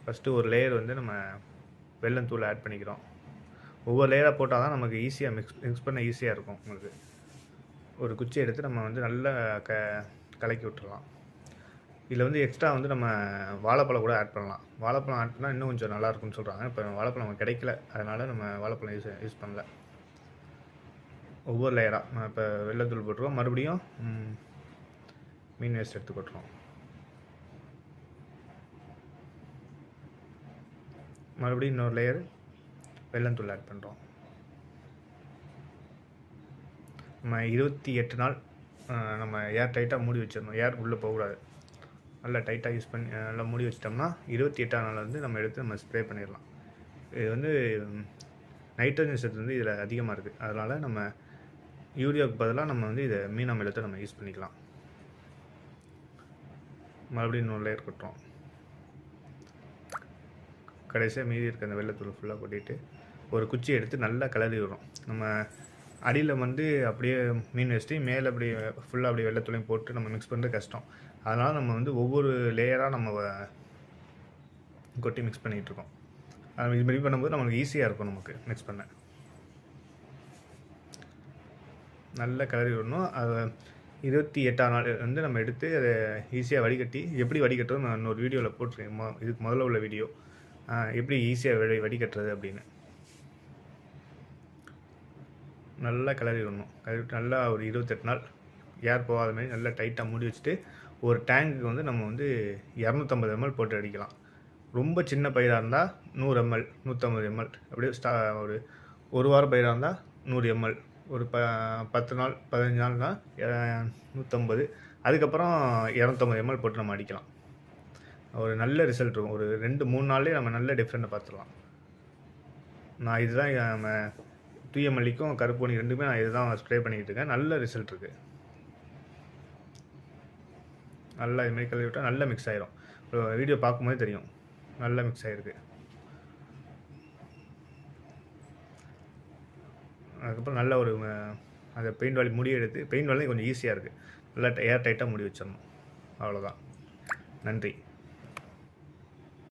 First ஒரு layer வந்து நம்ம வெல்லத்தூள் ஆட் பண்ணிக்கிறோம். ஒவ்வொரு லேயராக போட்டால் தான் நமக்கு ஈஸியாக மிக்ஸ் பண்ண ஈஸியாக இருக்கும். உங்களுக்கு ஒரு குச்சி எடுத்து நம்ம வந்து நல்லா கலக்கி விட்டுறலாம். இதில் வந்து எக்ஸ்ட்ரா வந்து நம்ம வாழைப்பழம் கூட ஆட் பண்ணலாம். வாழைப்பழம் ஆட் பண்ணால் இன்னும் கொஞ்சம் நல்லாயிருக்குன்னு சொல்கிறாங்க. இப்போ வாழைப்பழம் நமக்கு கிடைக்கல, அதனால் நம்ம வாழைப்பழம் யூஸ் பண்ணல. ஒவ்வொரு லேயராக இப்போ வெல்லத்தூள் போட்டுருவோம். மறுபடியும் மீன் வேஸ்ட் எடுத்து கொட்டுறோம். மறுபடியும் இன்னொரு லேயர் வெல்லத்தூள் ஆட் பண்ணுறோம். நம்ம 28 நாள் நம்ம ஏர் டைட்டாக மூடி வச்சிடணும். ஏர் உள்ளே போகக்கூடாது. நல்லா டைட்டாக யூஸ் பண்ணி நல்லா மூடி வச்சிட்டோம்னா 28ஆம் நாள் வந்து நம்ம எடுத்து நம்ம ஸ்ப்ரே பண்ணிடலாம். இது வந்து நைட்ரஜன் சத்து வந்து இதில் அதிகமாக இருக்குது. அதனால் நம்ம யூரியாவுக்கு பதிலாக நம்ம வந்து இதை மீன் அமிலத்தை நம்ம யூஸ் பண்ணிக்கலாம். மறுபடியும் இன்னொரு லேயர் கொட்டுறோம். கடைசியாக மீதி இருக்க அந்த வெல்லத்தூள் ஃபுல்லாக கொட்டிட்டு ஒரு குச்சி எடுத்து நல்லா கிளறி விடுறோம். நம்ம அடியில் வந்து அப்படியே மீன் வேஸ்ட்டு மேலே அப்படியே ஃபுல்லாக அப்படியே வெல்லத்தூளையும் போட்டு நம்ம மிக்ஸ் பண்ணுறது கஷ்டம். அதனால் நம்ம வந்து ஒவ்வொரு லேயராக நம்ம கொட்டி மிக்ஸ் பண்ணிகிட்ருக்கோம். அது இது மாதிரி பண்ணும்போது நமக்கு ஈஸியாக இருக்கும் நமக்கு மிக்ஸ் பண்ண. நல்லா கிளறி விடணும். அது 28ஆம் நாள் வந்து நம்ம எடுத்து அதை ஈஸியாக வடிகட்டி எப்படி வடிகட்டுறது நான் இன்னொரு வீடியோவில் போட்டிருக்கேன். இதுக்கு முதல்ல உள்ள வீடியோ எப்படி ஈஸியாக வடிகட்டுறது அப்படின்னு. நல்லா கிளறி விடணும். கிளறிவிட்டு நல்லா ஒரு 28 நாள் ஏர் போகாத மாதிரி நல்லா டைட்டாக மூடி வச்சுட்டு ஒரு டேங்குக்கு வந்து நம்ம வந்து 250 ml போட்டு அடிக்கலாம். ரொம்ப சின்ன பயிராக இருந்தால் 100 ml 150 ml அப்படியே ஒரு வாரம் பயிராக இருந்தால் 100 ml ஒரு 10 நாள் 15 நாள்னால் 150. அதுக்கப்புறம் 250 ml போட்டு நம்ம அடிக்கலாம். ஒரு நல்ல ரிசல்ட் இருக்கும். ஒரு 2-3 நாள்லேயே நம்ம நல்ல டிஃப்ரெண்ட்டை பார்த்துடலாம். நான் இதுதான் நம்ம தூய மல்லிக்கும் கருப்பூனி ரெண்டுமே நான் இதுதான் ஸ்ப்ரே பண்ணிக்கிட்டு இருக்கேன். நல்ல ரிசல்ட் இருக்குது. நல்லா இதுமாதிரி கழுவி விட்டால் நல்லா மிக்ஸ் ஆகிரும். வீடியோ பார்க்கும்போது தெரியும் நல்லா மிக்ஸ் ஆகிருக்கு. அதுக்கப்புறம் நல்ல ஒரு அந்த பெயிண்ட் வாலி மூடி எடுத்து பெயிண்ட் வாலி கொஞ்சம் ஈஸியாக இருக்குது. நல்லா ஏர் டைட்டாக மூடி வச்சிடணும். அவ்வளோதான். நன்றி.